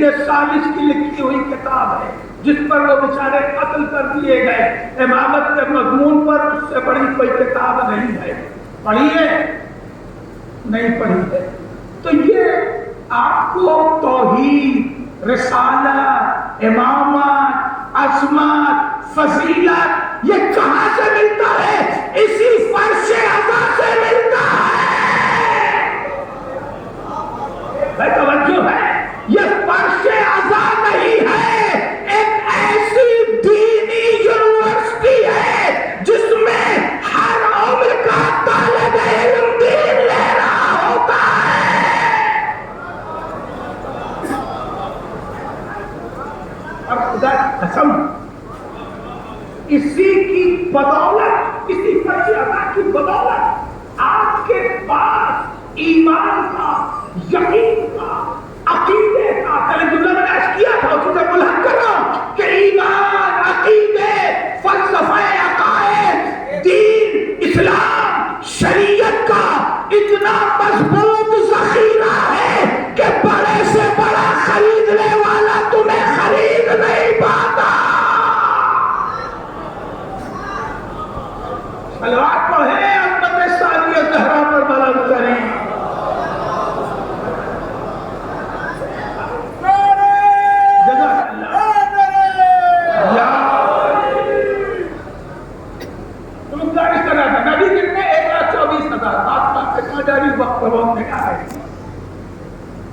دین ثالث کی لکھی ہوئی کتاب ہے جس پر وہ بیچارے قتل کر دیے گئے. امامت کے مضمون پر اس سے بڑی کوئی کتاب نہیں ہے. پڑھی ہے؟ نہیں پڑھی ہے. تو یہ آپ کو توحید، رسالت، امامت، عصمت، فضیلت یہ کہاں سے ملتا ہے؟ اسی فرش عزا سے ملتا ہے. بھائی توجہ ہے، یہ فرش عزا نہیں ہے، ایک ایسی دینی یونیورسٹی ہے جس میں ہر عمر کا طالب علم دین لے رہا ہوتا ہے. اور خدا کی قسم اسی کی بدولت، اسی فرش عزا کی بدولت آپ کے پاس ایمان کا، یقین کا، عقیدے کا، کل میں نے عرض کیا تھا اس سے بلند کر رہا ہوں کہ ایمان، عقیدے، فلسفہ، عقائد، دین، اسلام، شریعت کا اتنا مضبوط ذخیرہ ہے کہ بڑے سے بڑا خریدنے والا تمہیں خرید نہیں پاتا. صلوات پڑھیں امت ثانیہ زہرا پر بلند کریں.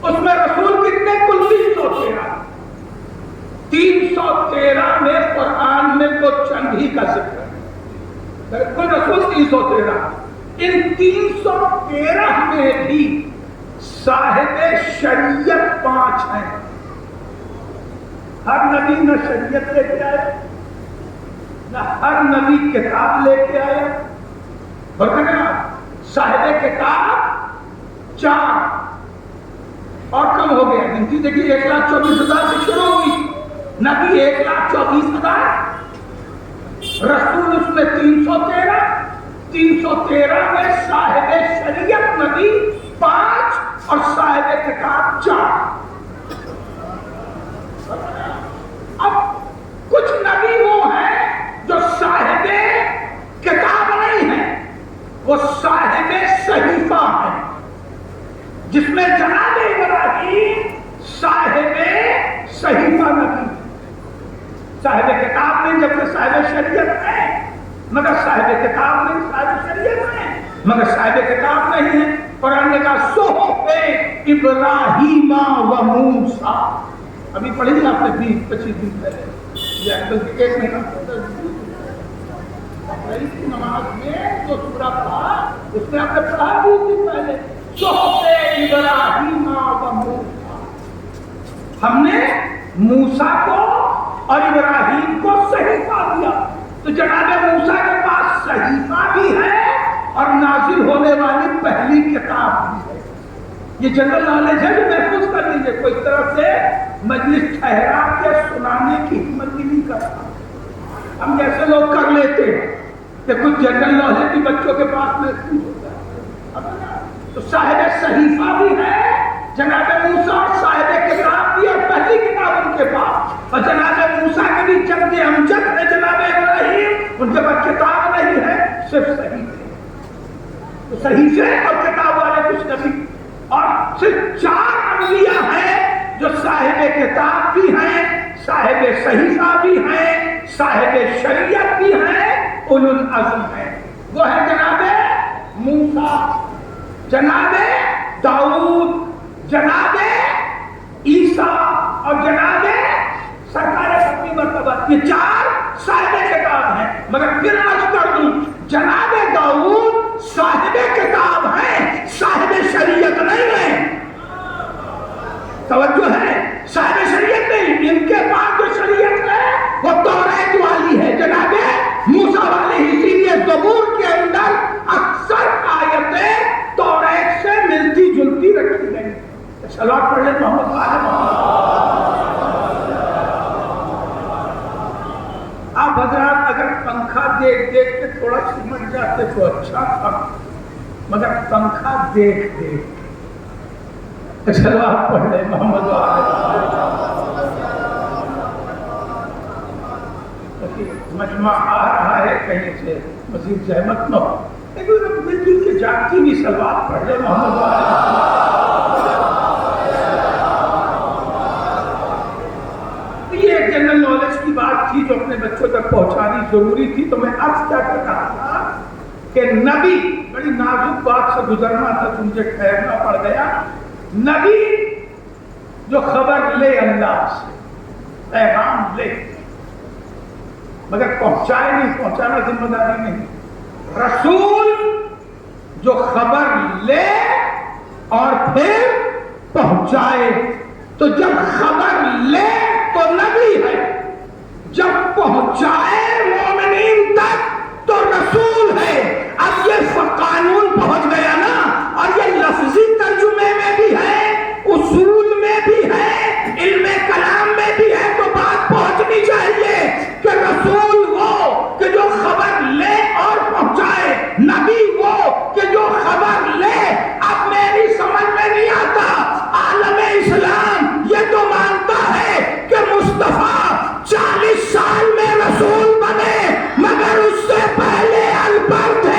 اس میں رسول کتنے؟ کل 313 میں قرآن میں تو چند ہی کا ذکر ہے، کل رسول 313. ان 313 میں بھی صاحب شریعت 5 ہیں. ہر نبی نہ شریعت لے کے آیا، نہ ہر نبی کتاب لے کے آیا. اور صاحب کتاب 4 اور کم ہو گیا. گنتی دیکھیے 1,24,000 سے شروع ہوئی، نبی 1,24,000، رسول اس میں 313. 313 میں صاحب شریعت نبی 5 اور صاحب کتاب 4. اب کچھ نبی وہ ہیں جو صاحب کتاب نہیں ہیں، وہ صاحب صحیفہ ہیں، جس میں جناب ابراہیم صاحب صحیفہ نبی، صاحب کتاب نہیں جبکہ صاحب شریعت ہے، مگر صاحب کتاب نہیں، صاحب شریعت ہے مگر صاحب کتاب نہیں ہے. قرآن نے کہا صحف ابراہیم و موسیٰ. ابھی پڑھی گی آپ نے 20-25 دن پہلے، یا بلکہ 1 مہینہ نماز میں جو سورہ پڑھا اس میں آپ نے پڑھا 20 دن پہلے صحف ابراہیم و موسیٰ. ہم نے موسیٰ کو اور ابراہیم کو صحیفہ دیا. تو جناب موسیٰ کے پاس صحیفہ بھی ہے اور نازل ہونے والی پہلی کتاب بھی ہے. یہ جنرل نالج ہے جو محفوظ کر لیجیے. کوئی طرف سے مجلس ٹھہرا کے سنانے کی ہمت بھی نہیں کرتا. ہم جیسے لوگ کر لیتے ہیں کہ کچھ جنرل نالج بھی بچوں کے پاس محفوظ ہوتا ہے. تو صاحب صحیفہ بھی ہے جناب موسیٰ، اور صاحب کتاب بھی، اور پہلی کتاب ان کے پاس. اور جناب موسیٰ کے بھی جد امجد ہے جناب ابراہیم، ان کے پاس کتاب نہیں ہے، صرف صحیفے. تو صحیفے اور کتاب والے کچھ نبی، اور صرف 4 انبیاء ہیں جو صاحب کتاب بھی ہیں، صاحب صحیفہ بھی ہیں، صاحب شریعت بھی ہیں، اولو العزم ہیں. وہ ہے جناب موسیٰ، جناب داؤد، جناب عیسیٰ اور جناب سرکار اپنی مرتبہ. یہ 4 صاحب کتاب ہیں. مگر پھر عرض کر دوں جناب داؤد صاحب کتاب ہیں، صاحب شریعت نہیں ہے. توجہ ہے، صاحب شریعت نہیں. ان کے پاس جو شریعت ہے وہ توریت والی ہے جناب موسیٰ والی. اسی لیے زبور کے اندر اکثر آیتیں توریت سے ملتی جلتی رکھی گئی. صلوات پڑھ لیں محمد آپ حضرات. اگر پنکھا دیکھ دیکھ کے تھوڑا سمجھ جاتے تو اچھا تھا، مگر پنکھا دیکھ دیکھ چلو آپ پڑھ لیں محمد مجمع آ رہا ہے کہیں سے، مزید زحمت نہ ہو، لیکن مل جل کے جاگتی نہیں سلوات پڑھ لیں محمد یہ جنرل نالج کی بات تھی جو اپنے بچوں تک پہنچانی ضروری تھی. تو میں عرض کیا کر رہا تھا کہ نبی، بڑی نازک بات سے گزرنا تھا تو مجھے ٹھہرنا پڑ گیا. نبی جو خبر لے اللہ سے، پیغام لے، مگر پہنچائے نہیں، پہنچانا ذمہ داری نہیں. رسول جو خبر لے اور پھر پہنچائے. تو جب خبر لے تو نبی ہے، جب پہنچائے مومنین تک تو رسول ہے. اب یہ قانون پہنچ گیا نا، اور یہ لفظی ترجمے میں بھی ہے، اصول میں بھی ہے، علم کلام میں بھی ہے. تو بات پہنچنی چاہیے کہ رسول وہ کہ جو خبر لے اور پہنچائے، نبی وہ کہ جو خبر لے. اب میری سمجھ میں نہیں آتا، عالم اسلام یہ تو مانتا ہے کہ مصطفیٰ 40 سال میں رسول بنے، مگر اس سے پہلے الپر تھے.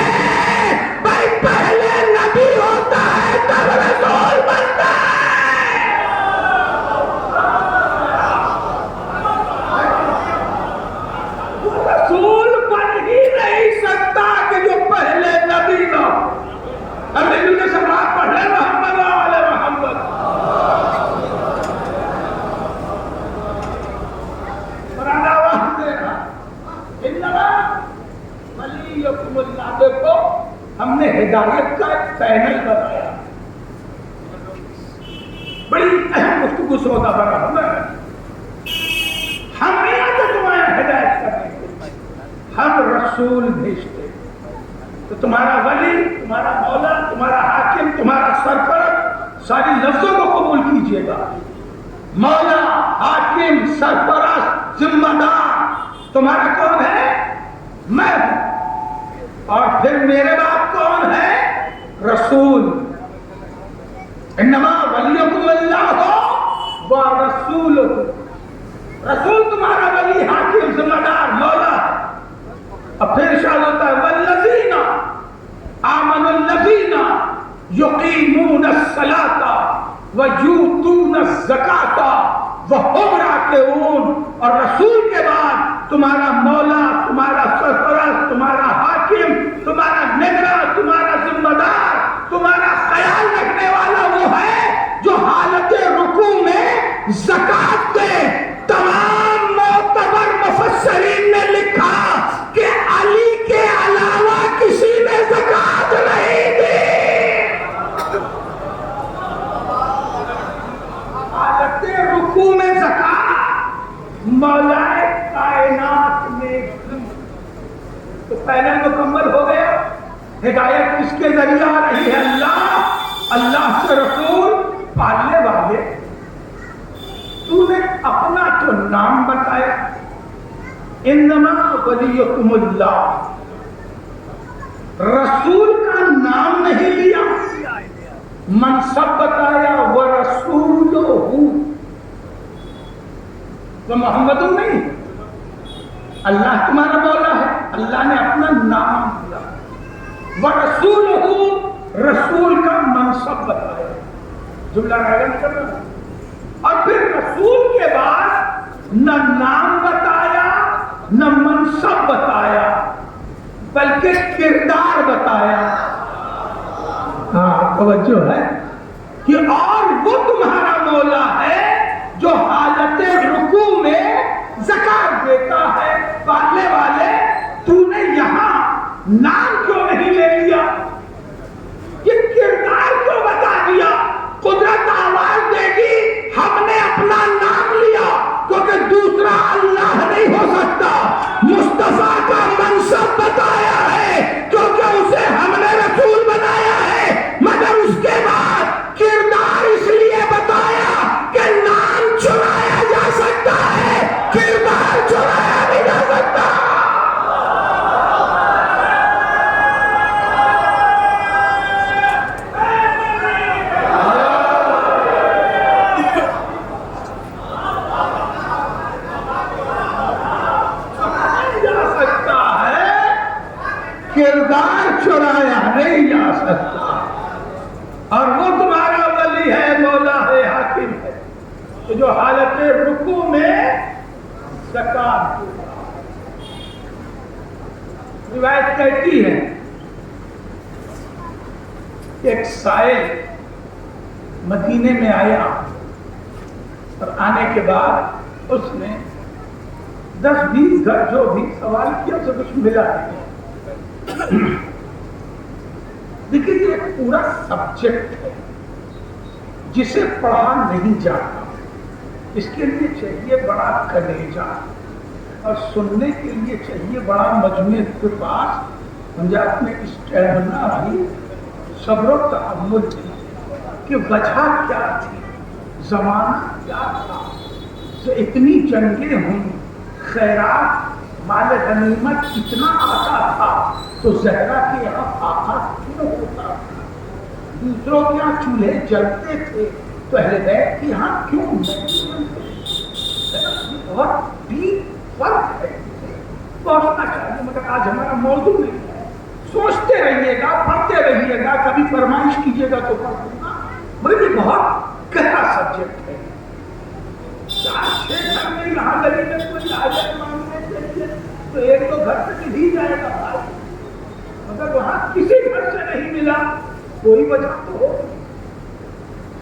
بھائی پہلے نبی ہوتا ہے تب رسول بنتا ہے. رسول بن ہی نہیں سکتا کہ جو پہلے نبی نہ ہو. اب مل کے سماعت پڑھ لیں محمد وعلى محمد. مرادہ وہاں دینا انما ولیکم اللہ. دیکھو ہم نے ہدایت کا ایک پینل بنایا، بڑی اہم گفتگو سودا بنا. ہم نہیں آتے تمہارا ہدایت کرنے کے، ہم رسول بھیجتے. تو تمہارا ولی، تمہارا مولا، تمہارا حاکم، تمہارا سرپرست، ساری لفظوں کو قبول کیجئے گا. مولا، حاکم، سرپرست، ذمہ دار تمہارا کون ہے؟ میں ہوں. اور پھر میرے بعد کون ہے؟ رسول. انما ولیکم اللہ ورسولہ. رسول تمہارا ولی، حاکم، ذمہ دار، مولا. اب پھر ارشاد ہوتا ہے والذین آمنوا الذین یقیمون الصلاۃ ویؤتون الزکاۃ وہم راکعون. اور رسول کے بعد تمہارا مولا، تمہارا سرپرست، تمہارا حاکم، تمہارا نگراں، تمہارا ذمہ دار، تمہارا خیال رکھنے والا وہ ہے جو حالت رکوع میں زکات دے. تمام معتبر مفسرین نے لکھا کہ علی کے علاوہ کسی نے زکات نہیں دی. حالت رکوع میں زکات مولائے کائنات نے دی. تو پہلے مکمل ہو گیا. ہدایت کس کے ذریعے آ رہی ہے؟ اللہ سے رسول. پالنے والے تو نے اپنا تو نام بتایا، انما ولیکم اللہ. رسول کا نام نہیں لیا، منصب بتایا ورسولہ. تو محمد نہیں، اللہ تمہارا مولا ہے، اللہ نے اپنا نام دیا. ورسولہ، رسول کا منصب بتایا. جملہ غائب کرنا. اور پھر رسول کے بعد نہ نام بتایا نہ منصب بتایا، بلکہ کردار بتایا. ہاں توجہ ہے کہ اور وہ تمہارا مولا ہے جو حالت رکوع میں زکات دیتا ہے. پالنے والے تو نے یہاں نام کیوں نہیں لے لیا؟ یہ کردار کیوں بتا دیا؟ قدرت آواز دے گی ہم نے اپنا نام لیا، کیونکہ دوسرا اللہ نہیں ہو سکتا. مصطفیٰ کا منصب بتایا ہے کیونکہ اسے ہم نے رسول بنایا ہے، مگر اس کے بعد کردار اس لیے بتایا کہ نام چرایا جا سکتا ہے، کردار چرایا نہیں جا سکتا. تو جو حالت رکوع میں زکات دے گا۔ روایت کہتی ہے کہ ایک سائل مدینے میں آیا اور آنے کے بعد اس نے 10-20 گھر جو بھی سوال کیا اسے کچھ ملا نہیں۔ لیکن یہ ایک پورا سبجیکٹ ہے جسے پڑھا نہیں جاتا، اس کے لیے چاہیے بڑا کلیجہ اور سننے کے لیے چاہیے بڑا مجموعے کے پاس پنجاب میں اسٹیمنا بھی، صبر و تحمل بھی، کہ وجہ کیا تھی، زمانہ کیا تھا، اتنی جنگیں ہوئی، خیرات مال غنیمت اتنا آتا تھا تو زہرا کے یہاں آقا کیوں ہوتا تھا، دوسروں کے یہاں چولہے جلتے تھے تو اہل بیت کے یہاں کیوں نہیں جلتے؟ بہت ڈیپ فرق ہے، پہنچنا چاہیے، مگر آج ہمارا موضوع نہیں ہے۔ سوچتے رہیے گا، پڑھتے رہیے گا، کبھی فرمائش کیجیے گا تو پڑھ دوں گا، مگر یہ بہت گہرا سبجیکٹ ہے۔ 4-6 گھر میں یہاں گلی میں کوئی حاجت مانگنے چاہیے تو ایک تو گھر سے ہی جائے گا بھائی، مگر وہاں کسی گھر سے نہیں ملا، کوئی وجہ تو ہو،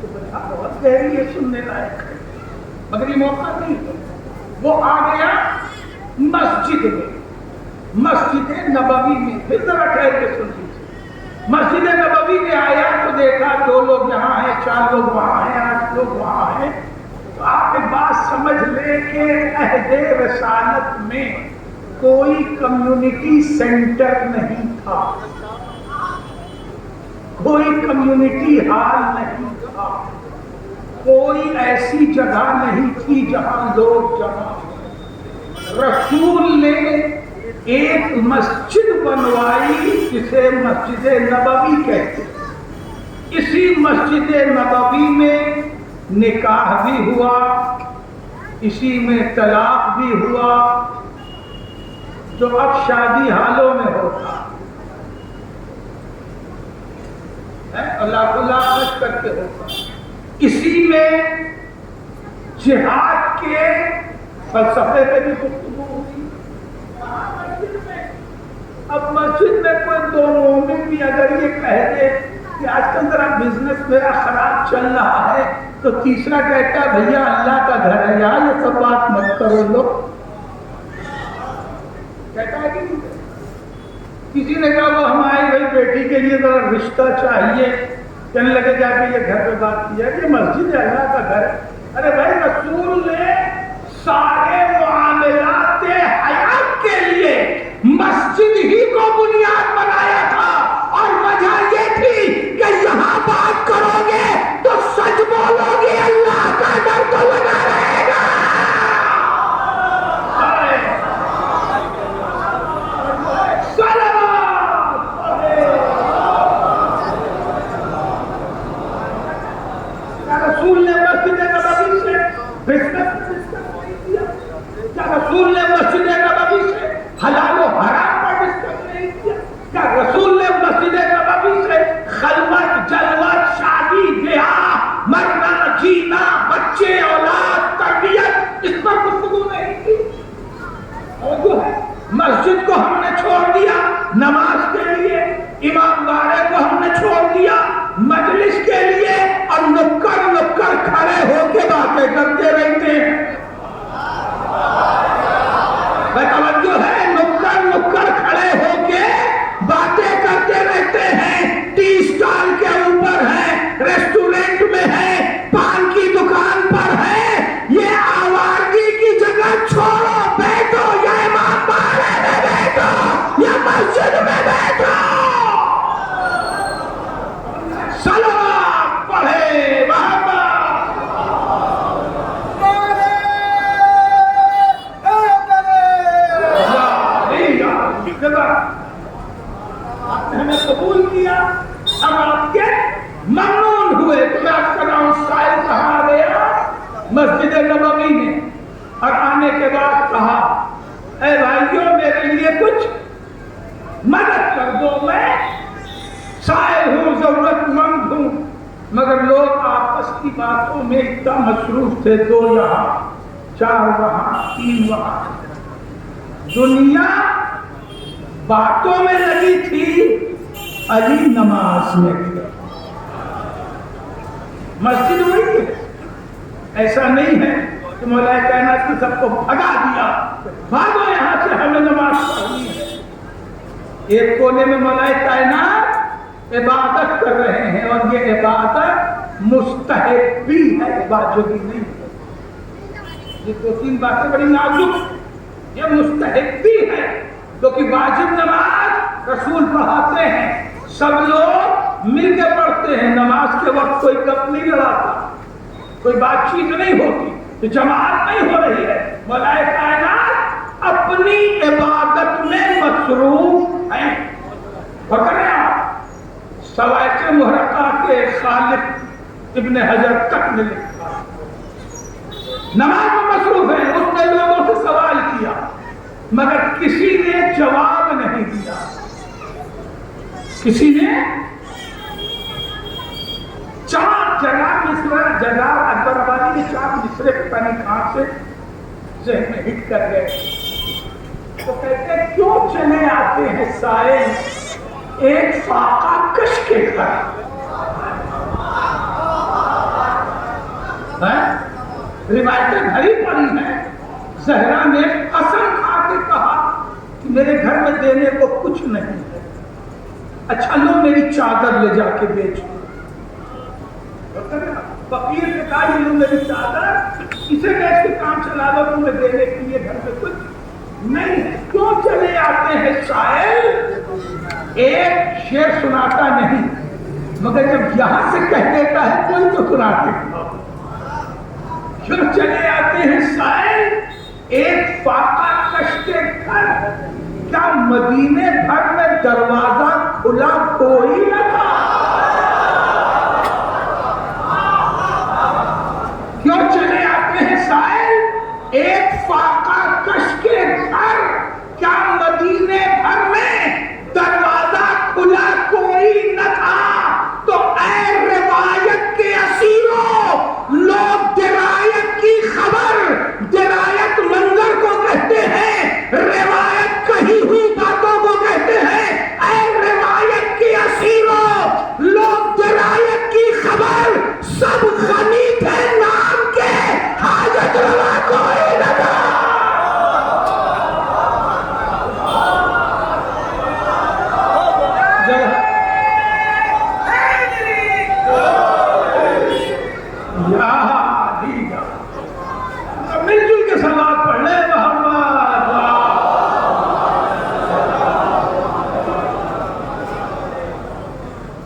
تو وجہ بہت گہری ہے، سننے لائق ہے، مگر یہ موقع نہیں ہے۔ وہ آ گیا مسجد میں، مسجد نبوی میں، پھر ذرا ٹھہر کے سن لیجیے۔ مسجد نبوی میں آیا تو دیکھا 2 لوگ یہاں ہیں، 4 لوگ وہاں ہیں، 8 لوگ وہاں ہیں، تو آپ ایک بات سمجھ لیں کہ عہد رسالت میں کوئی کمیونٹی سینٹر نہیں تھا، کوئی کمیونٹی ہال نہیں تھا، کوئی ایسی جگہ نہیں تھی جہاں لوگ جمع ہوں۔ رسول نے ایک مسجد بنوائی جسے مسجد نبوی کہتے ہیں۔ اسی مسجد نبوی میں نکاح بھی ہوا، اسی میں طلاق بھی ہوا، جو اب شادی حالوں میں ہوتا ہے، اللہ خرچ کر کے ہوتا، اسی میں جہاد کے فلسفے پہ بھی گفتگو ہوئی۔ اب مسجد میں کوئی 2 مومن بھی اگر یہ کہہ دے کہ آج کل ذرا بزنس میرا خراب چل رہا ہے، تو تیسرا کہتا ہے بھیا اللہ کا گھر ہے یار، یہ سب بات مت کرو لو، کہتا ہے کہ نہیں؟ کسی نے کہا وہ ہماری بھائی بیٹی کے لیے ذرا رشتہ چاہیے، کہنے لگے جا کے یہ گھر پہ بات کی جائے، یہ مسجد ہے، اللہ کا گھر ہے۔ ارے بھائی رسول نے سارے معاملات حیات کے لیے مسجد ہی کو بنیاد بنایا تھا، اور وجہ یہ تھی کہ یہاں بات کرو گے تو سچ بولو گے، اللہ کا ڈر تو لگا رہے گا۔ رسول نے مسجد نبوی سے بزنس نہیں کیا؟ کیا رسول نے مسجد نبوی سے حلال و حرام پر ڈسکس نہیں کیا؟ کیا رسول نے مسجد نبوی سے خلوت، جلوت، شادی، بیاہ، مرنا، جینا، بچے، اولاد، تربیت، اس پر گفتگو نہیں کی؟ اور جو ہے مسجد کو ہم نے چھوڑ دیا نماز کے لیے، امام بارے کو ہم نے چھوڑ دیا مجلس کے لیے، اور نکڑ نکڑ کھڑے ہو کے باتیں کرتے رہتے ہیں۔ توجہ ہے، نکڑ نکڑ کھڑے ہو کے باتیں کرتے رہتے ہیں، ٹی اسٹال کے اوپر ہے، ریسٹورنٹ میں ہے، پان کی دکان پر ہے۔ یہ آوارگی کی جگہ چھوڑو، بیٹھو، یا امام بارے میں بیٹھو یا مسجد میں بیٹھو، صلوات پڑھے بابا۔ آپ نے ہمیں قبول کیا، ہم آپ کے ممنون ہوئے۔ تو میں آپ کا نام سائل کہاں گیا؟ مسجد نبوی میں، اور آنے کے بعد کہا اے بھائیوں میرے لیے کچھ مدد کر دو، میں سائل ہوں، ضرورت مند ہوں، مگر لوگ آپس کی باتوں میں اتنا مصروف تھے، 2 یہاں 4 وہاں 3 وہاں، دنیا باتوں میں لگی تھی، علی نماز میں تھے۔ مسجد وہی ہے، ایسا نہیں ہے کہ مولا کائنات نے سب کو بھگا دیا، بھاگو یہاں سے ہمیں نماز پڑھنی ہے۔ ایک کونے میں مولا کائنات عبادت کر رہے ہیں، اور یہ عبادت مستحب بھی ہے، واجبی نہیں ہے۔ یہ 2-3 باتیں بڑی نازک، یہ مستحب بھی ہے، کیونکہ واجب نماز رسول پڑھاتے ہیں، سب لوگ مل کے پڑھتے ہیں، نماز کے وقت کوئی گپ نہیں لڑاتا، کوئی بات چیت نہیں ہوتی، تو جماعت نہیں ہو رہی ہے۔ مولا کائنات اپنی عبادت میں مصروف ہیں۔ پکڑیں آپ، سوائق محرقہ کے خالق ابن حجر تک نے لکھا، نماز میں مصروف ہیں۔ اس نے لوگوں سے سوال کیا مگر کسی نے جواب نہیں دیا، کسی نے 4 جگہ مصرع جگہ اکبر آبادی کے 4 مصرے پتہ نہیں کہاں سے ذہن میں ہٹ کر گئے۔ تو کہتے ہیں کیوں چلے آتے ہیں سائل ایک فاقہ کش کے گھر؟ روایتیں بھری پڑی ہیں، زہرا نے قسم کھا کے کہا کہ میرے گھر میں دینے کو کچھ نہیں ہے، اچھا لو میری چادر لے جا کے بیچو۔ فقیر نے کہا یہ لو میری چادر، اسے بیچ کے کام چلا لو، تمہیں دینے کے لیے گھر میں کچھ نہیں ہے۔ کیوں چلے آتے ہیں شاعر ایک شعر سناتا نہیں، مگر جب یہاں سے کہہ دیتا ہے کوئی تو سناتے ہیں۔ کیوں چلے آتے ہیں شاعر ایک فاقہ کش کے گھر؟ کیا مدینے بھر میں دروازہ کھلا کوئی نہ تھا؟ کیوں چلے آتے ہیں شاعر ایک فاقہ کش کے گھر؟ کیا مدینے بھر میں دروازہ کھلا کوئی نہ تھا؟ تو اے روایت کے اسیروں، لوگ درایت کی خبر، درایت منظر کو کہتے ہیں، روایت کہی ہوئی باتوں کو کہتے ہیں۔ اے روایت کے اسیروں، لوگ درایت کی خبر، سب غنی تھے نام کے، حاجت روا کوئی نہ تھا۔ مل جل کے سلوات پڑھ لیں محمد۔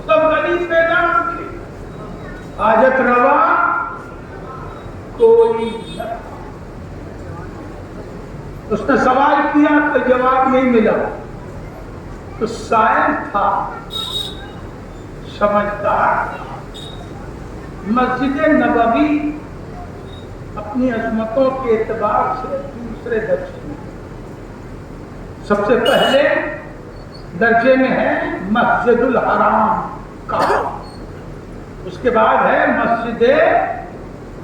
سب غنی تھے نام کے، حاجت روا کوئی نہ۔ اس نے سوال کیا تو جواب نہیں ملا، تو سائل تھا، سمجھدار تھا۔ مسجد نبوی اپنی عظمتوں کے اعتبار سے دوسرے درجے میں، سب سے پہلے درجے میں ہے مسجد الحرام کعبہ، اس کے بعد ہے مسجد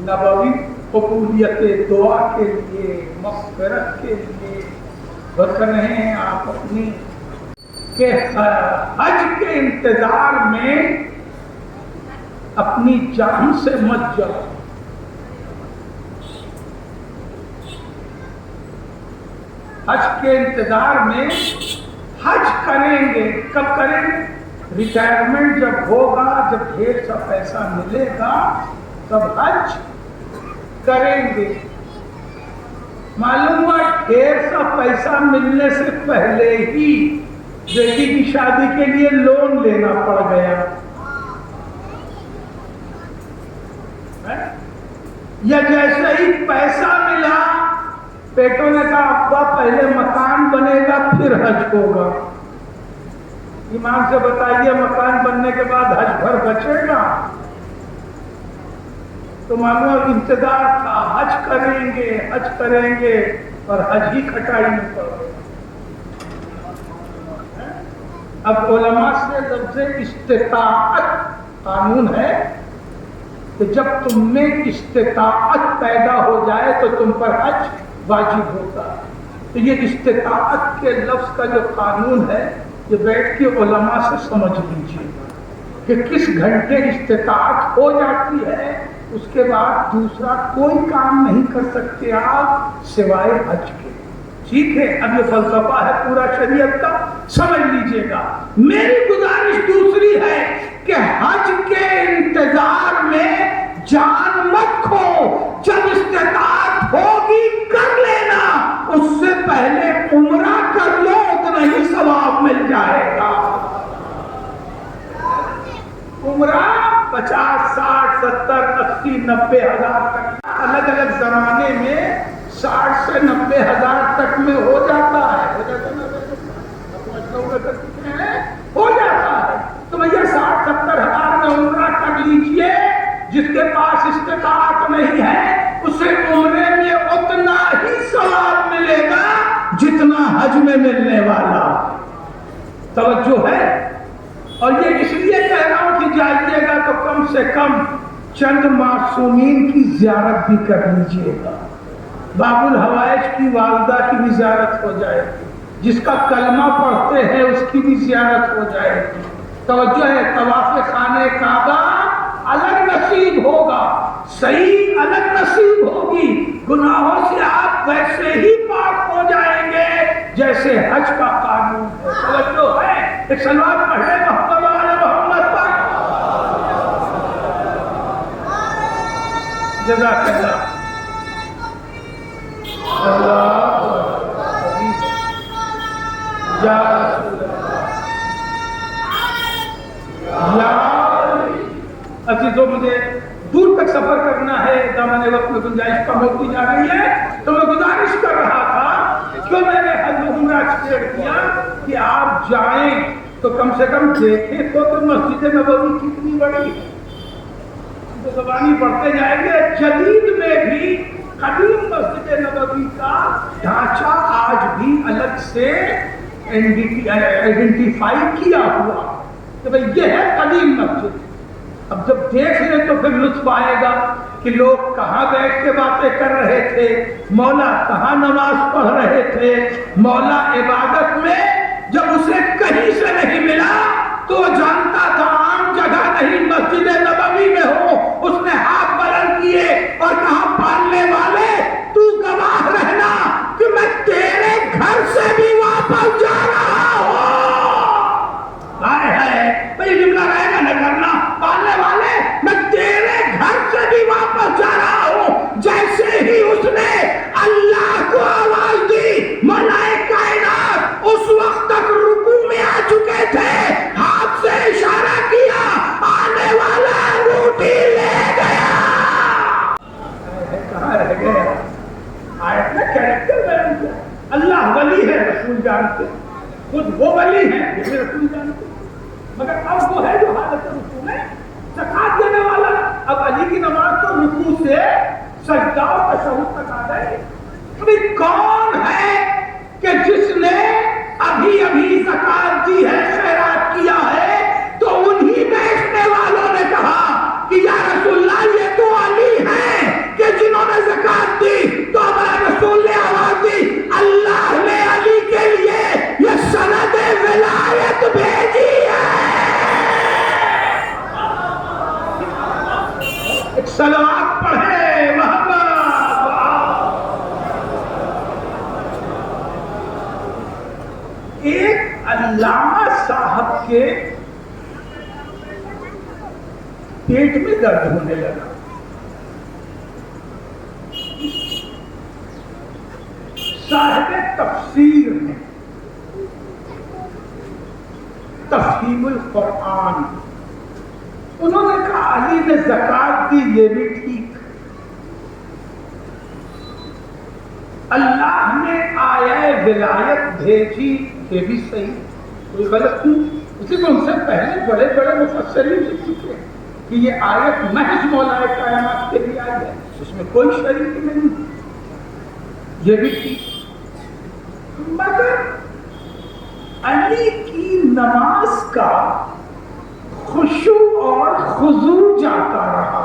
نبوی، قبولیت دعا کے لیے، مغفرت کے لیے۔ بتا رہے ہیں آپ اپنی کہ حج کے انتظار میں اپنی جان سے مت جاؤ۔ حج کے انتظار میں حج کریں گے، کب کریں گے؟ ریٹائرمنٹ جب ہوگا، جب ڈھیر سا پیسہ ملے گا تب حج کریں گے۔ معلوم ہوا ڈھیر سا پیسہ ملنے سے پہلے ہی بیٹی کی شادی کے لیے لون لینا پڑ گیا، یا جیسے ہی پیسہ ملا بیٹوں نے کہا ابا پہلے مکان بنے گا پھر حج ہوگا۔ امام سے بتائیے مکان بننے کے بعد حج بھر بچے گا؟ تو معلوم انتظار تھا، حج کریں گے حج کریں گے، اور حج ہی کھٹائی میں پڑ گئے۔ اب علماء سے لفظ استطاعت قانون ہے، کہ جب تم میں استطاعت پیدا ہو جائے تو تم پر حج واجب ہوتا ہے۔ تو یہ استطاعت کے لفظ کا جو قانون ہے یہ بیٹھ کے علماء سے سمجھ لیجیے کہ کس گھنٹے استطاعت ہو جاتی ہے اس کے بعد دوسرا کوئی کام نہیں کر سکتے آپ سوائے حج کے۔ ٹھیک ہے، اب یہ فلسفہ ہے پورا شریعت کا، سمجھ لیجئے گا۔ میری گزارش دوسری ہے کہ حج کے انتظار میں جان مت کھو، جب استطاعت ہوگی کر لینا، اس سے پہلے عمرہ کر لو، اتنا ہی ثواب مل جائے گا۔ عمرہ 50، 60، 70، 80، 90 ہزار تک، الگ الگ زمانے میں 60 سے 90 ہزار تک میں ہو جاتا ہے، ہو جاتا ہے۔ تو بھیا 60، 70 ہزار میں عمرہ کر لیجئے، جس کے پاس استطاعت نہیں ہے اسے عمرے میں اتنا ہی ثواب ملے گا جتنا حج میں ملنے والا۔ توجہ ہے؟ اور یہ اس لیے کہہ رہا ہوں کہ جائیے گا تو کم سے کم چند معصومین کی زیارت بھی کر لیجئے گا۔ باب الحوائج کی والدہ کی بھی زیارت ہو جائے گی، جس کا کلمہ پڑھتے ہیں اس کی بھی زیارت ہو جائے گی۔ توجہ ہے، طواف خانہ کعبہ الگ نصیب ہوگا، صحیح الگ نصیب ہوگی، گناہوں سے آپ ویسے ہی پاک ہو جائیں گے جیسے حج کا قانون ہے۔ توجہ ہے، ایک صلوات پڑھے محمد علی محمد پر۔ جزاک اللہ۔ یا عزیزوں، مجھے دور تک سفر کرنا ہے، دامن وقت میں گنجائش کم ہوتی جا رہی ہے، تو میں گزارش کر رہا تھا کہ میں نے حج عمرہ چھیڑ دیا کہ آپ جائیں تو کم سے کم دیکھیں تو مسجد نبوی کتنی بڑی ہے۔ تو زبانی پڑھتے جائیں گے، جدید میں بھی قدیم مسجد نبوی کا ڈھانچہ آج بھی الگ سے آئیڈینٹیفائی کیا ہوا کہ بھئی یہ ہے قدیم مسجد۔ اب جب دیکھ لیں تو پھر لطف آئے گا کہ لوگ کہاں بیٹھ کے باتیں کر رہے تھے، مولا کہاں نماز پڑھ رہے تھے، مولا عبادت میں جب اسے کہیں سے نہیں ملا تو وہ جانتا تھا عام جگہ نہیں مسجد نبوی میں ہو۔ اس نے ہاتھ بلند کیے اور کہا پالنے والے تو گواہ رہنا کہ میں تیرے گھر سے بھی واپس جا رہا ہوں۔ آئے ہے بھئی جملہ رہے گا نہ کرنا، پالنے والے میں تیرے گھر سے بھی واپس جا رہا ہوں۔ جیسے ہی اس نے اللہ کو آواز دی، مولا کائنات اس وقت تک رکوع میں آ چکے تھے، ہاتھ سے اشارہ کیا، آنے والا انگوٹھی لے گیا۔ کہاں رہ گیا؟ آیت میں کریکٹر بیان کیا، اللہ ولی ہے رسول جانتے، خود وہ ولی ہے یہ رسول جانتے، مگر اب وہ ہے جو حالت رکوع میں زکات دینے والا۔ اب علی کی نماز تو رکوع سے سجدہ اور تشہد تک آ گئے۔ ابھی کون ہے کہ جس نے ابھی ابھی زکات دی ہے، خیرات کیا ہے، تو انہی بیٹھنے والوں نے کہا کہ یا رسول اللہ یہ تو علی ہیں کہ جنہوں نے زکات دی، تو ہمارے رسول نے آواز دی اللہ نے علی کے لیے یہ سند ولایت بھیجی ہے۔ ایک صلوات پڑھے محمد۔ ایک علامہ صاحب کے پیٹ میں درد ہونے لگا، صاحب تفسیر نے تفہیم القرآن، انہوں نے کہا علی نے زکات دی یہ بھی ٹھیک، اللہ نے آیہ ولایت بھیجی یہ بھی صحیح، کوئی غلط نہیں۔ اسی کو ان سے پہلے بڑے بڑے مفسرین لکھ چکے ہیں کہ یہ آیت محض مولا کائنات کے لیے آئی ہے، اس میں کوئی شریک نہیں، یہ بھی ٹھیک۔ مگر علی کی نماز کا خشوع اور خضوع جاتا رہا،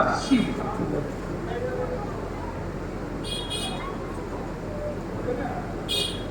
80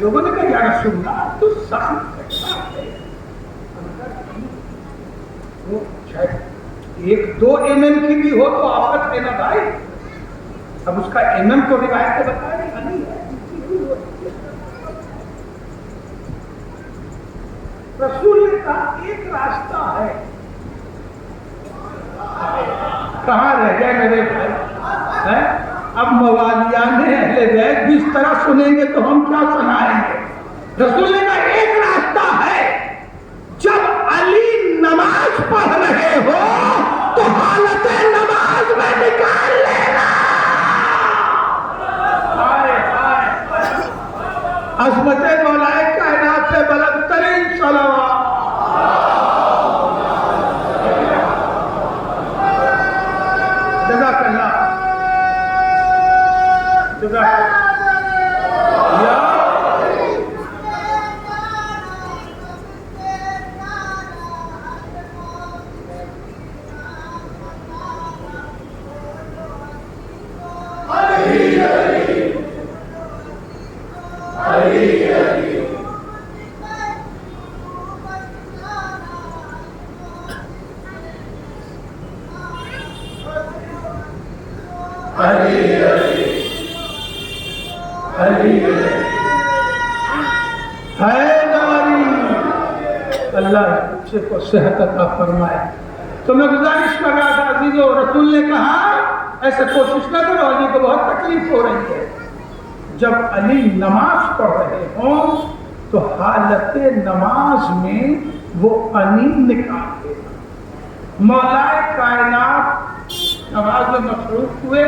لوگوں نے کہا یا رسول اللہ تو زخم کیسا ہے؟ وہ شاید 1-2 mm کی بھی ہو تو آفت ہے نا بھائی. اب اس کا mm تو روایت سے بتایا نہیں ہے. رسول نے کہا ایک راستہ ہے. کہاں رہ گئے میرے بھائی؟ اب موالیان اہل بیت بھی اس طرح سنیں گے تو ہم کیا سنائیں گے؟ رسول نے کہا ایک راستہ ہے، جب علی نماز پڑھ رہے ہو تو حالت نماز میں نکال لینا. عظمت مولا کائنات سے بلند ترین صلوات. جزاک اللہ. جزاک اللہ. اللہ کو صحت عطا فرمائے. تو میں گزارش کر رہا تھا عزیزو، رسول نے کہا ایسے کوشش نہ کرو، علی کو بہت تکلیف ہو رہی ہے. جب علی نماز پڑھ رہے ہوں تو حالت نماز میں وہ انین نکال دے. مولا کائنات نماز میں مصروف ہوئے،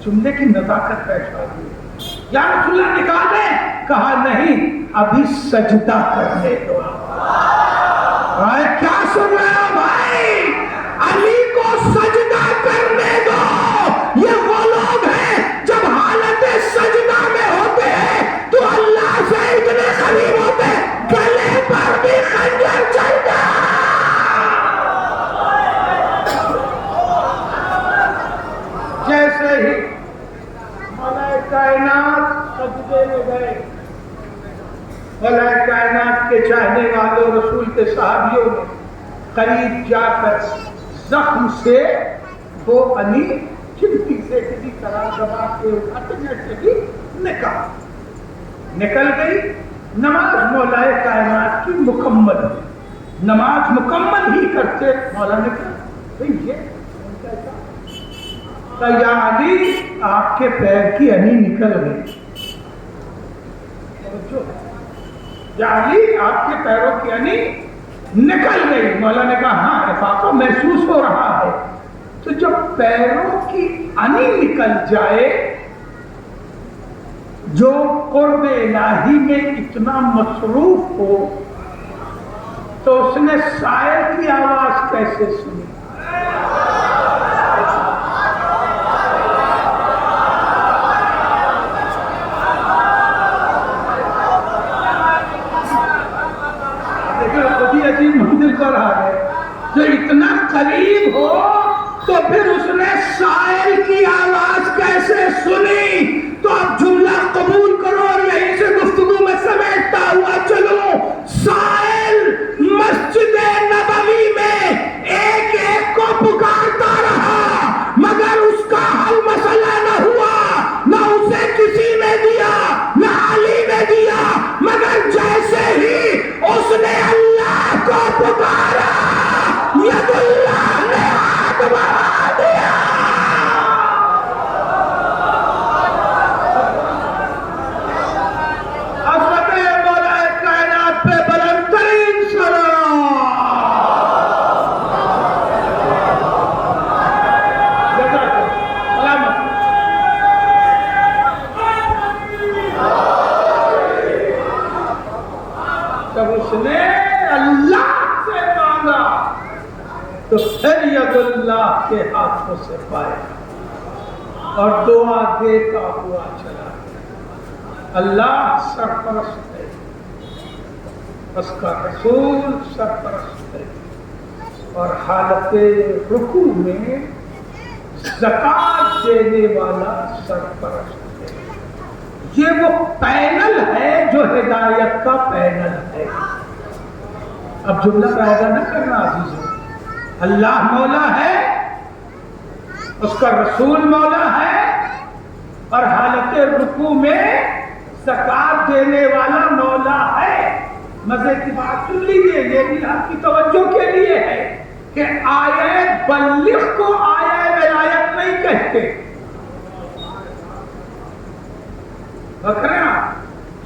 جملے کی نزاکت پیش آ گئی. یا رسول اللہ نکال دیں؟ کہا نہیں، ابھی سجدہ کرنے دو. کیا سن رہے ہو بھائی؟ علی کو سجدہ کرنے دو. یہ وہ لوگ ہیں جب حالت سجدہ میں ہوتے ہیں تو اللہ سے اتنے قریب ہوتے ہیں گلے پر بھی خنجر چلتا. جیسے ہی مولا کائنات سجدے میں گئے، مولا کائنات کے چاہنے والوں رسول کے صحابیوں نے قریب جا کر زخم سے وہ علی چمٹی سے کسی طرح دبا کے اٹھاتے جیسے ہی نکل گئی. نماز مولا کائنات کی مکمل ہوئی. نماز مکمل ہی کرتے مولا نے کہا یہ یا علی آپ کے پیر کی انی نکل گئی. یا علی آپ کے پیروں کی انی نکل گئی. مولا نے کہا ہاں افاقہ محسوس ہو رہا ہے. تو جب پیروں کی انی نکل جائے، جو قرب الہی میں اتنا مصروف ہو تو اس نے سائل کی آواز کیسے سنی؟ عجیب منزل پر آ گئے. جو اتنا قریب ہو تو پھر اس نے سائل کی آواز کیسے سنی؟ تو اب جملہ قبول کرو اور یہیں سے گفتگو میں سمیٹتا ہوا چلو. سائل مسجد نبوی میں ایک ایک کو پکارتا رہا مگر اس کا حل مسئلہ نہ ہوا. نہ اسے کسی نے دیا نہ علی نے دیا، مگر جیسے ہی اس نے اللہ کو پکارا ید اللہ نے ہاتھ بڑھا دیا. عظمت مولا کائنات پہ بلند ترین صلوات. جب اس نے اللہ سے مانگا تو پھر ید اللہ کے ہاتھوں سے پائے اور دعا دیتا ہوا چلا. اللہ سرپرست ہے، اس کا رسول سرپرست ہے، اور حالت رکوع میں زکوٰۃ دینے والا سرپرست ہے. یہ وہ پینل ہے جو ہدایت کا پینل ہے. اب جملہ پیدا نہ کرنا عزیزوں. اللہ مولا ہے، اس کا رسول مولا ہے، اور حالت رکوع میں زکات دینے والا مولا ہے. مزے کی بات سن لیجیے، یہ بھی آپ کی توجہ کے لیے ہے کہ آیے بلغ کو آیے ولایت نہیں کہتے.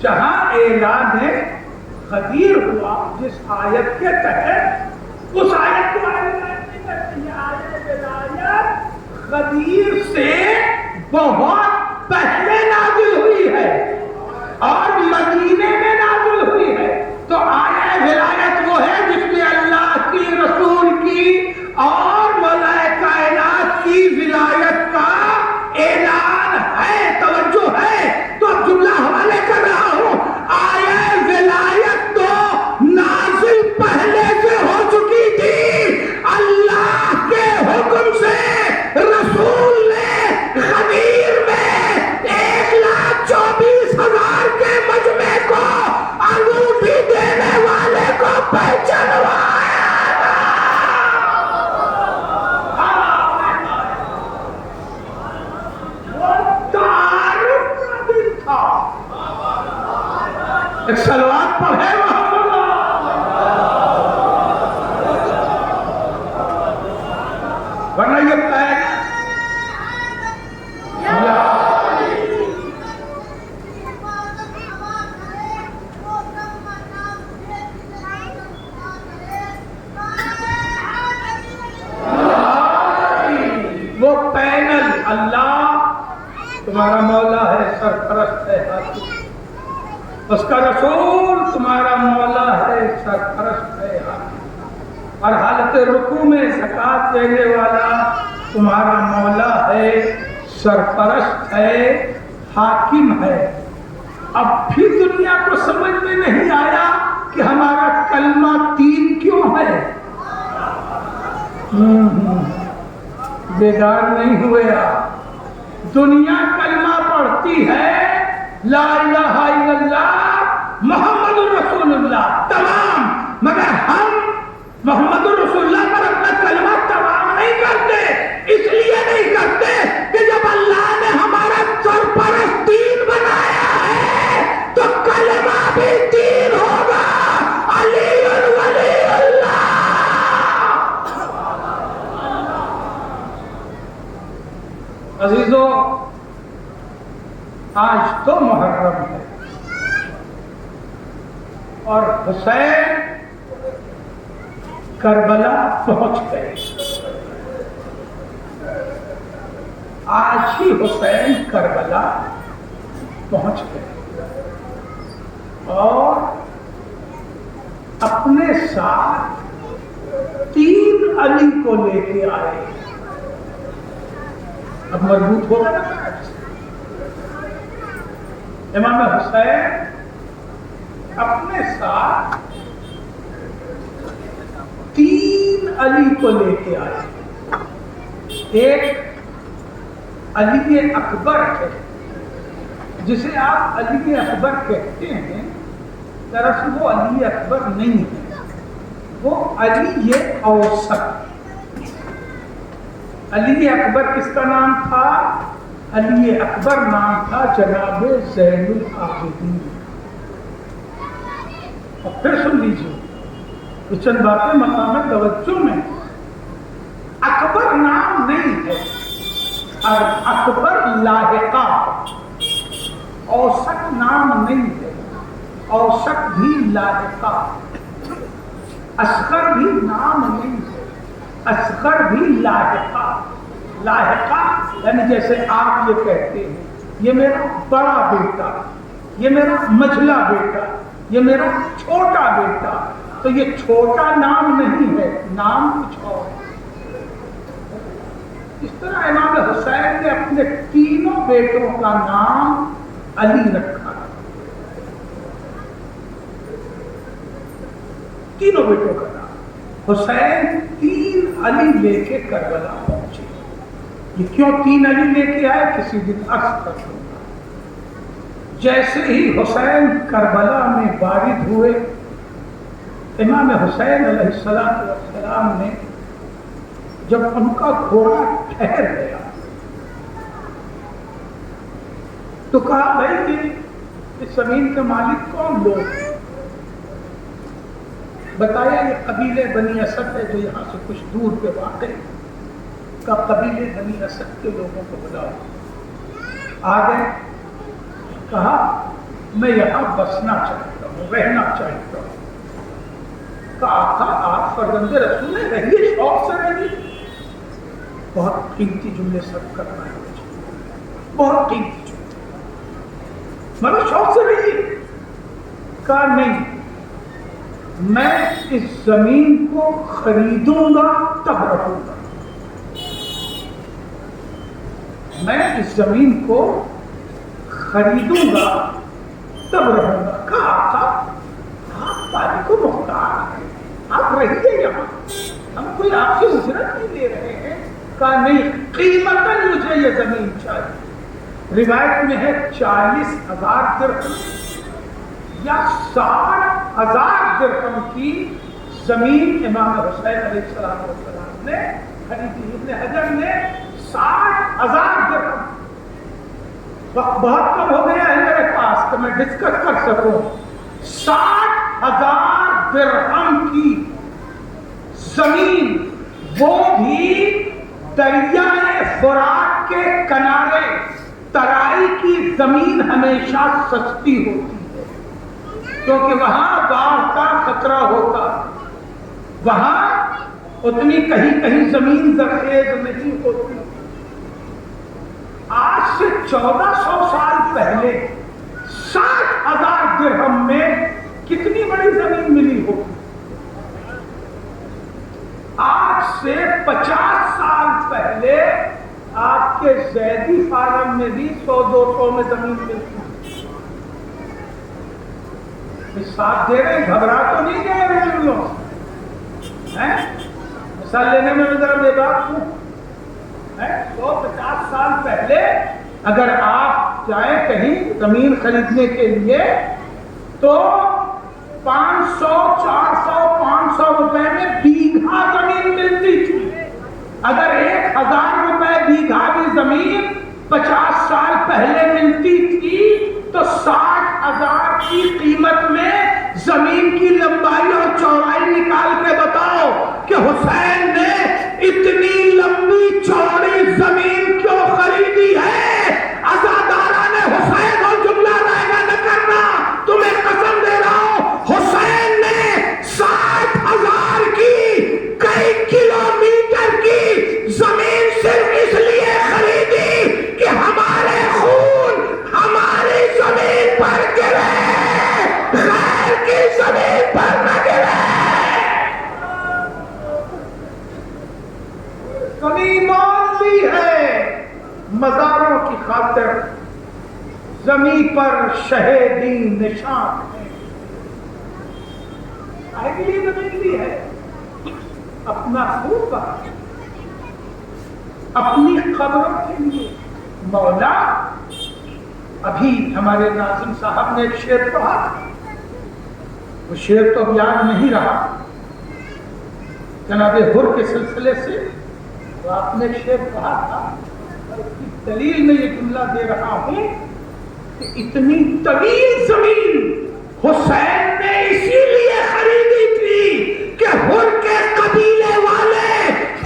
جہاں اعلان خدیر ہوا جس آیت کے تحت، اس آیت کو آیے ولایت نہیں کہتے. یہ آیے ولایت خدیر سے بہت پہلے نازل ہوئی ہے اور مدینے میں نازل ہوئی ہے. تو آیہ ولایت وہ ہے جس میں اللہ کی، رسول کی اور مولا کائنات کی ولایت کا اعلان ہے، توجہ ہے. تو اب جملہ حوالے کر رہا ہوں. آیہ ولایت تو نازل پہلے سے ہو چکی تھی. اللہ کے حکم سے رسول نے خدیر میں 1,24,000 کے مجمع کو انگوٹھی دینے والے کو پہچانوایا. وہ تعارف کا دن تھا. ایک صلوات پڑھے محمد، ورنہ یہ وہ پینل. اللہ تمہارا مولا ہے، سرپرست ہے، حاکم. اس کا رسول تمہارا مولا ہے، سرپرست ہے، حاکم. اور حالت رکوع میں زکات دینے والا تمہارا مولا ہے، سرپرست ہے، حاکم ہے. اب پھر دنیا کو سمجھ میں نہیں آیا کہ ہمارا کلمہ 3 کیوں ہے. بیدار نہیں ہوئے آپ. دنیا کلمہ پڑھتی ہے لا الہ الا اللہ محمد رسول اللہ تمام، مگر ہم محمد رسول اللہ پر اپنا کلمہ تمام نہیں کرتے. اس لیے نہیں کرتے کہ جب اللہ نے ہمارا سرپرست دین بنایا ہے تو کلمہ بھی دین ہوگا. علی ولی اللہ. عزیزو، آج تو محرم ہے اور حسین کربلا پہنچ گئے. آج ہی حسین کربلا پہنچ گئے اور اپنے ساتھ 3 علی کو لے کے آئے. اب مضبوط ہوگا نا. امام حسین اپنے ساتھ 3 علی کو لے کے آئے. ایک علی اکبر ہے جسے آپ علی اکبر کہتے ہیں، دراصل وہ علی اکبر نہیں ہے، وہ علی اوسط. علی اکبر کس کا نام تھا؟ علی اکبر نام تھا جناب زین العابدین. اور پھر سن لیجیے یہ چند باتیں مقام توجہ میں. اکبر نام نہیں ہے، اور اکبر لاحقہ، اوسط نام نہیں ہے، اوسط بھی لاحقہ. اصغر بھی نام نہیں ہے، اصغر بھی لاحقہ. لاحقہ یعنی جیسے آپ یہ کہتے ہیں یہ میرا بڑا بیٹا، یہ میرا مجھلا بیٹا، یہ میرا چھوٹا بیٹا، تو یہ چھوٹا نام نہیں ہے، نام کچھ اور ہے. اس طرح امام حسین نے اپنے 3 بیٹوں کا نام علی رکھا. 3 بیٹوں کا نام حسین. 3 علی لے کے کربلا پہنچے. یہ کیوں 3 علی لے کے آئے کسی دن عرض کر دوں گا. جیسے ہی حسین کربلا میں وارد ہوئے، امام حسین علیہ السلام نے جب ان کا گھوڑا ٹھہر گیا تو کہا بھائی کہ اس زمین کے مالک کون لوگ ہیں؟ بتایا یہ قبیلے بنی اسد ہے جو یہاں سے کچھ دور پہ واقع ہے، کا قبیلے بنی اسد کے لوگوں کو بلاؤ۔ آ گئے، کہا میں یہاں بسنا چاہتا ہوں، رہنا چاہتا ہوں۔ کہا آقا آپ فرزند رسول ہیں، رہیے، شوق سے رہیے۔ بہت قیمتی جملے سب کرنا ہے مجھے، بہت قیمتی جملے، مگر شوق سے رہیے۔ کہا نہیں، میں اس زمین کو خریدوں گا تب رہوں گا، میں اس زمین کو خریدوں گا تب رہوں گا۔ کہا آقا آپ پانی کو محتاج ہیں، آپ رہیے یہاں، ہم کوئی آپ سے اجرت نہیں لے رہے ہیں۔ کہا نہیں، قیمتاً مجھے یہ زمین چاہیے۔ روایت میں ہے 40,000 درہم یا 60,000 درہم کی زمین امام حسین علیہ السلام نے خریدی۔ ابن حجر نے 60,000 درہم، بہت کم ہو گیا ہے میرے پاس کہ میں ڈسکس کر سکوں، 60,000 درہم کی زمین، وہ بھی دریائے فرات کے کنارے۔ ترائی کی زمین ہمیشہ سستی ہوتی ہے کیونکہ وہاں باڑھ کا خطرہ ہوتا، وہاں اتنی کہیں کہیں زمین زرخیز نہیں ہوتی۔ آج سے 1400 سال پہلے 60,000 درہم میں کتنی بڑی زمین ملی ہوگی؟ آج سے 50 سال پہلے آپ کے زیدی فارم میں بھی 100-200 میں زمین ملتی۔ ساتھ دے رہے، گھبرا تو نہیں گئے میرے لوگ؟ مثال لینے میں ذرا بے بات ہوں۔ 150 سال پہلے اگر آپ جائیں کہیں زمین خریدنے کے لیے تو 500 400 500 روپے میں بیگھا زمین ملتی تھی۔ اگر 1,000 روپے بیگھا کی زمین 50 سال پہلے ملتی تھی تو 60,000 کی قیمت میں زمین کی لمبائی اور چوڑائی نکال کے بتاؤ کہ حسین نے اتنی لمبی چوڑی زمین کیوں خریدی ہے؟ عزاداران حسین اور جملہ رائگاں نہ کرنا، تمہیں قسم دے رہا ہوں، حسین نے 60,000 کی کئی کلومیٹر کی زمین صرف اس لیے خریدی کہ ہمارے خون ہماری زمین پر گرے، غیر کی زمین پر نہ گرے۔ زمین مان لی ہے مزاروں کی خاطر، زمین پر شہیدی نشان ہے، آئے کے لیے زمین لی ہے، اپنا خون بہا، اپنی قبروں کے لیے۔ مولا ابھی ہمارے ناظم صاحب نے ایک شعر پڑھا، وہ شعر تو اب یاد نہیں رہا، جناب حر کے سلسلے سے تو آپ نے ایک شعر پڑھا تھا، اور اس کی دلیل میں یہ جملہ دے رہا ہوں کہ اتنی طویل زمین حسین نے اسی لیے خریدی تھی کہ حر کے قبیلے والے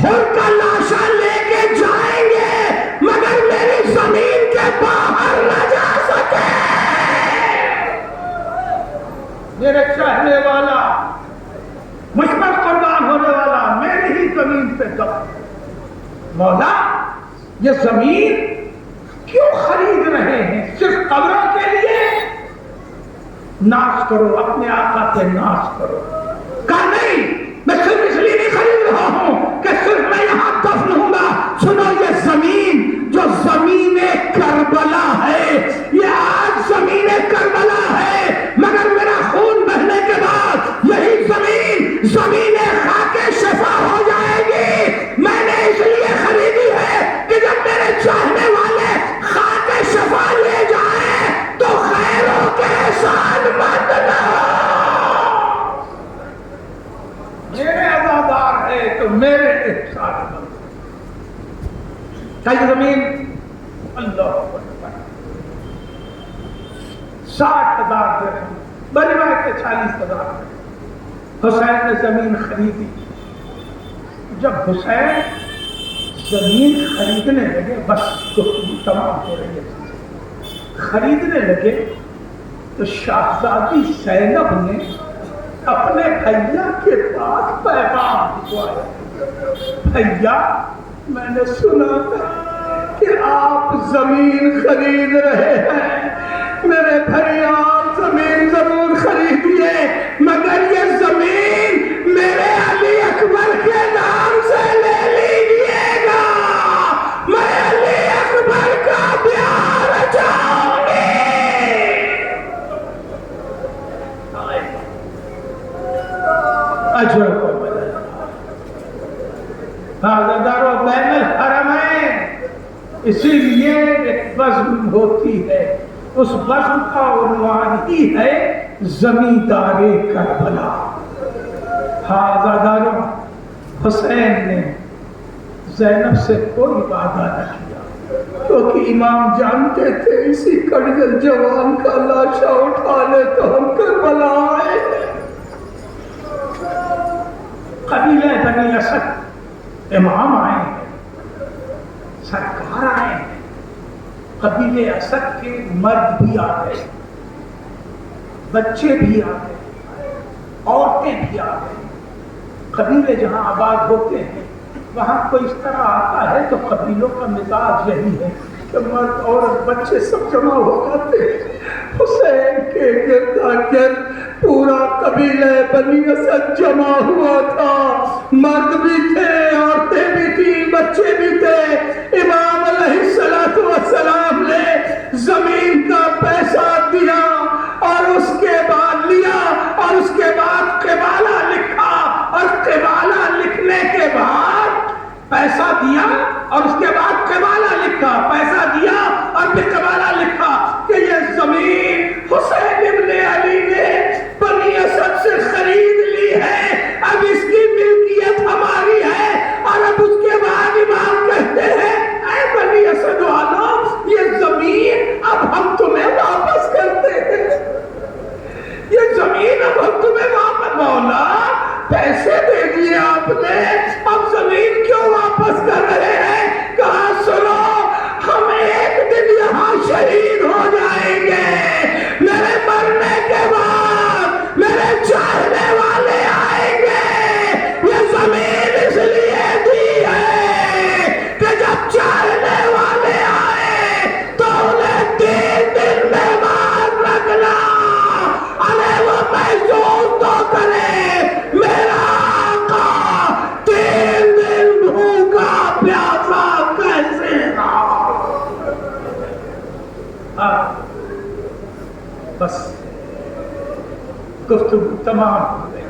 حر کا لاشا لے کے جائیں گے مگر میری زمین کے باہر نہ جا سکے۔ میرے چاہنے والا، مجھ پر قربان ہونے والا میری ہی زمین پہ دفن۔ مولا یہ زمین کیوں خرید رہے ہیں؟ صرف قبروں کے لیے؟ ناز کرو، اپنے آقا پہ ناز کرو۔ کہا نہیں، میں صرف اس لیے نہیں خرید رہا ہوں کہ صرف میں یہاں دفن ہوں گا۔ سنو، یہ زمین جو زمین کربلا ہے، یہ آج زمین کربلا ہے، مگر میرا خون بہنے کے بعد یہی زمین زمین خاک شفا ہو جائے گی۔ میں نے اس لیے خریدی ہے کہ جب میرے چاہنے والے خاک شفا لے جائیں تو خیر کئی زمین اللہ اکبر 60,000 درہم، بڑی بات ہے 40,000۔ حسین نے زمین خریدی۔ جب حسین زمین خریدنے لگے، بس گفتگو تمام ہو رہی ہے، خریدنے لگے تو شاہزادی زینب نے اپنے بھیا کے پاس پیغام بھجوایا، بھیا میں نے سنا تھا کہ آپ زمین خرید رہے ہیں، میرے بھیا آپ زمین ضرور خریدیے، مگر یہ زمین میرے علی اکبر کے نام سے لے لیجیے گا، میں علی اکبر کا پیار چاہوں گی۔ اجر کو بدل حاضردار و بین الحرمین، اسی لیے ایک بزم ہوتی ہے، اس بزم کا عنوان ہی ہے زمیندار کربلا۔ حاضردار حسین نے زینب سے کوئی وعدہ نہ کیا، کیونکہ امام جانتے تھے اسی کڑگل جوان کا لاشا اٹھانے تو ہم کربلا آئے ہیں۔ قبیلہ بنی اسد امام آئے ہیں، سرکار آئے ہیں، قبیلہ اسد کے مرد بھی آ گئے، بچے بھی آ گئے، عورتیں بھی آ گئے۔ قبیلے جہاں آباد ہوتے ہیں وہاں کوئی اس طرح آتا ہے تو قبیلوں کا مزاج یہی ہے کہ مرد عورت بچے سب جمع ہو جاتے ہیں۔ حسین کے گرد پورا قبیلہ بنی اسد جمع ہوا تھا، مرد بھی تھے، عورتیں بھی تھی، بچے بھی تھے۔ امام علیہ السلام نے زمین کا پیسہ دیا اور اس کے بعد لیا اور اس کے بعد قبالہ لکھا، اور قبالہ لکھنے کے بعد پیسہ دیا اور اس کے بعد قبالہ لکھا، پیسہ دیا اور پھر قبالہ لکھا کہ یہ زمین حسین ابن علی نے بنی اسد سے خرید لی ہے، اب اس کی ملکیت ہماری ہے۔ اور اب اس کے بعد امام کہتے ہیں اے بنی اسد والو، یہ زمین اب ہم تمہیں واپس کرتے ہیں، یہ زمین اب ہم تمہیں واپس، مولا پیسے دے دیے آپ نے، اب زمین کیوں واپس کر رہے ہیں؟ کہا سنو، ہم ایک دن یہاں شہید ہو جائیں گے، میرے مرنے کے بعد میرے چاہنے والے آئیں گے، یہ زمین اس لیے دی ہے کہ جب چاہنے والے آئے تو انہیں 3 دن میں مار رکھنا، انہیں وہ محسوس تو کرے میرا آقا 3 دن بھوکا پیاسا کیسے رہا۔ بس گفتگو تمام ہو گئی،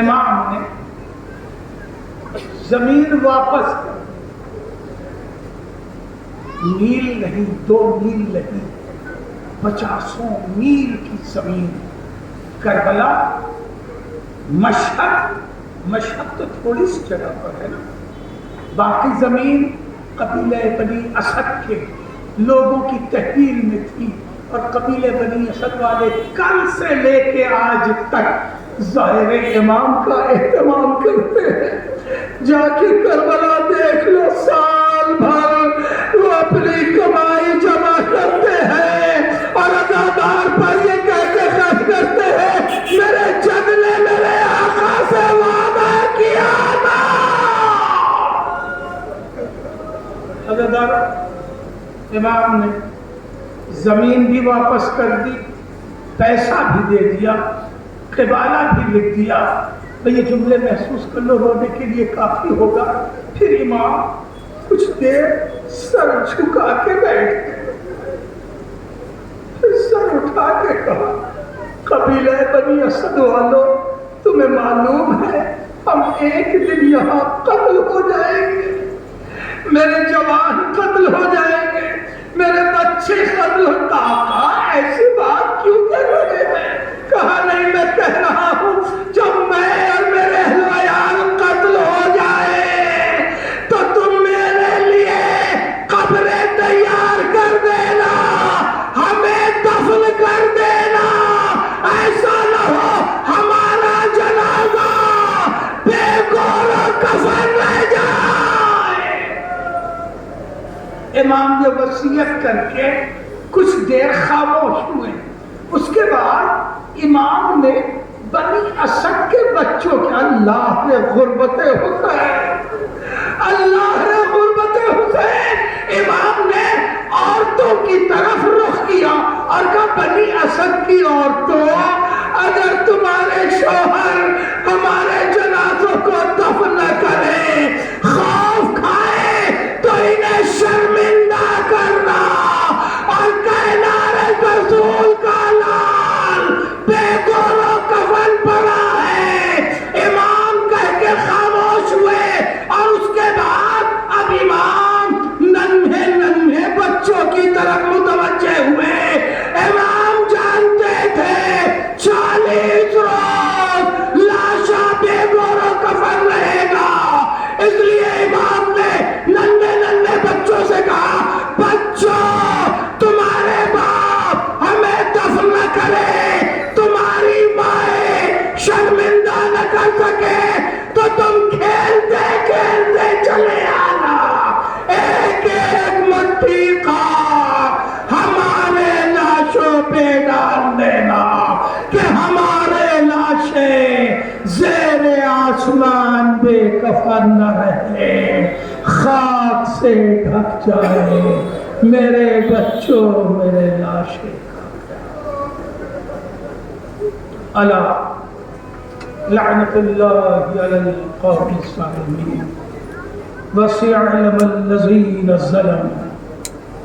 امام نے زمین واپس کر، میل نہیں، 2 میل نہیں، 50 میل کی زمین، کربلا، مشہد تو تھوڑی سی جگہ پر ہے نا، باقی زمین قبیلہ بنی اسد کے لوگوں کی تحویل میں تھی، اور قبیلہ بنی اسد والے کل سے لے کے آج تک ظاہر امام کا اہتمام کرتے ہیں۔ جا کے کربلا دیکھ لو، سال بھر وہ اپنی کمائی جمع کرتے ہیں اور عزادار پر یہ کہہ کے خرچ کرتے ہیں میرے جد نے میرے آقا سے وعدہ کیا تھا۔ عزادار امام نے زمین بھی واپس کر دی، پیسہ بھی دے دیا، قبالہ بھی لکھ دیا۔ یہ جملے محسوس کر لو، رونے کے لیے کافی ہوگا۔ پھر امام کچھ دیر سر جھکا کے بیٹھ گئے، پھر سر اٹھا کے کہا قبیلہ بنی اسد والوں، تمہیں معلوم ہے ہم ایک دن یہاں قتل ہو جائیں گے، میرے جوان قتل ہو جائیں گے، میرے بچے قتل ہوتا۔ ایسی بات کیوں کر رہے ہیں؟ کہا نہیں، میں کہہ رہا ہوں جب میں اور میرے اہل و عیال قتل ہو جائے تو تم میرے امام نے وصیت کر کے کچھ دیر خاموش ہوئے. اس کے بعد امام نے بنی اسد کے بچوں کے اللہ نے غربت حسین، اللہ نے غربت حسین، امام نے عورتوں کی طرف رخ کیا اور کہا بنی اسد کی عورتوں، اگر تمہارے شوہر ہمارے جنازوں کو دفن نہ کرے، خوف کھائے تو انہیں شرمندہ کرنا اور کہنا رسول کا لال بے گور و کفن پڑا ہے. امام کہہ کے خاموش ہوئے اور اس کے بعد اب امام ننھے ننھے بچوں کی طرف متوجہ ہوئے. امام جانتے تھے 40 روز لاشا بے گور و کفن رہے گا، اس لیے امام نے ننھے ننھے بچوں سے کہا بچوں تمہارے باپ ہمیں دفن نہ کرے، تمہاری مائیں شرمندہ نہ کر سکے تو تم کھیلتے کھیلتے چلے آنا، ایک ایک مٹی کا ہمارے لاشوں پہ ڈال دینا کہ ہمارے لاشیں زیر آسمان بے کفن نہ رہے، خاک سے ڈھک جائے. میرے بچوں میرے لاشیں الا لعنت اللہ علی القوم الظالمین وسيعلم الذين ظلموا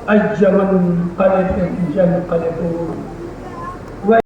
أي منقلب ينقلبون